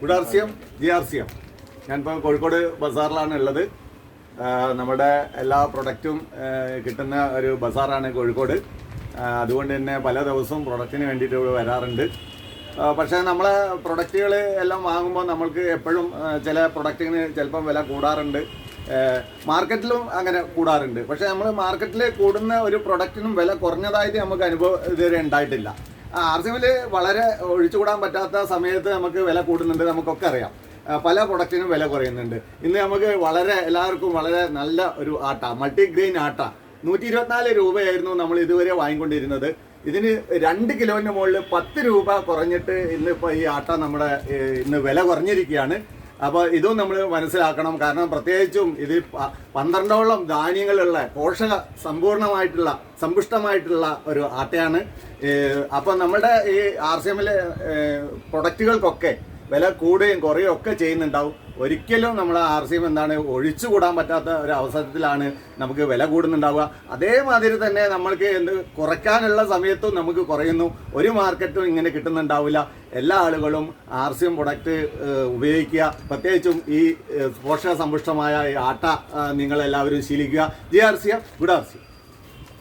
ഗുഡാർസിയം GRCM ഞാനിപ്പോൾ കോഴിക്കോട് ബസാറിലാണ് ഉള്ളത്. നമ്മുടെ എല്ലാ പ്രൊഡക്റ്റും കിട്ടുന്ന ഒരു ബസാറാണ് കോഴിക്കോട്. അതുകൊണ്ട് തന്നെ പല ദിവസവും പ്രൊഡക്റ്റിന് വേണ്ടിയിട്ട് ഇവിടെ വരാറുണ്ട്. പക്ഷേ നമ്മളെ പ്രൊഡക്റ്റുകൾ എല്ലാം വാങ്ങുമ്പോൾ നമ്മൾക്ക് എപ്പോഴും ചില പ്രൊഡക്റ്റിന് ചിലപ്പം വില കൂടാറുണ്ട്, മാർക്കറ്റിലും അങ്ങനെ കൂടാറുണ്ട്. പക്ഷേ നമ്മൾ മാർക്കറ്റിൽ കൂടുന്ന ഒരു പ്രൊഡക്റ്റിനും വില കുറഞ്ഞതായിട്ട് നമുക്ക് അനുഭവം ഇതുവരെ ഉണ്ടായിട്ടില്ല. RCMൽ വളരെ ഒഴിച്ചുകൂടാൻ പറ്റാത്ത സമയത്ത് നമുക്ക് വില കൂടുന്നുണ്ട്, നമുക്കൊക്കെ അറിയാം. പല പ്രൊഡക്റ്റിനും വില കുറയുന്നുണ്ട്. ഇന്ന് നമുക്ക് എല്ലാവർക്കും വളരെ നല്ല ഒരു ആട്ട, മൾട്ടിഗ്രെയിൻ ആട്ട 124 രൂപയായിരുന്നു നമ്മൾ ഇതുവരെ വാങ്ങിക്കൊണ്ടിരുന്നത്. ഇതിന് 2 കിലോന് മുകളിൽ 10 രൂപ കുറഞ്ഞിട്ട് ഇന്നിപ്പോൾ ഈ ആട്ട നമ്മുടെ ഇന്ന് വില കുറഞ്ഞിരിക്കുകയാണ്. അപ്പോൾ ഇതും നമ്മൾ മനസ്സിലാക്കണം. കാരണം പ്രത്യേകിച്ചും ഇത് 12ഓളം ധാന്യങ്ങളുള്ള സമ്പുഷ്ടമായിട്ടുള്ള ഒരു ആട്ടയാണ്. അപ്പം നമ്മുടെ ഈ RCMലെ പ്രൊഡക്റ്റുകൾക്കൊക്കെ വില കൂടുകയും കുറയുകയും ഒക്കെ ചെയ്യുന്നുണ്ടാവും. ഒരിക്കലും നമ്മൾ RCM ഒഴിച്ചുകൂടാൻ പറ്റാത്ത ഒരു അവസരത്തിലാണ് നമുക്ക് വില കൂടുന്നുണ്ടാവുക. അതേമാതിരി തന്നെ നമ്മൾക്ക് കുറയ്ക്കാനുള്ള സമയത്തും നമുക്ക് കുറയുന്നു. ഒരു മാർക്കറ്റും ഇങ്ങനെ കിട്ടുന്നുണ്ടാവില്ല. എല്ലാ ആളുകളും RCM പ്രൊഡക്റ്റ് ഉപയോഗിക്കുക. പ്രത്യേകിച്ചും ഈ പോഷക സമ്പുഷ്ടമായ ഈ ആട്ട നിങ്ങളെല്ലാവരും ശീലിക്കുക. GRCM good RCM.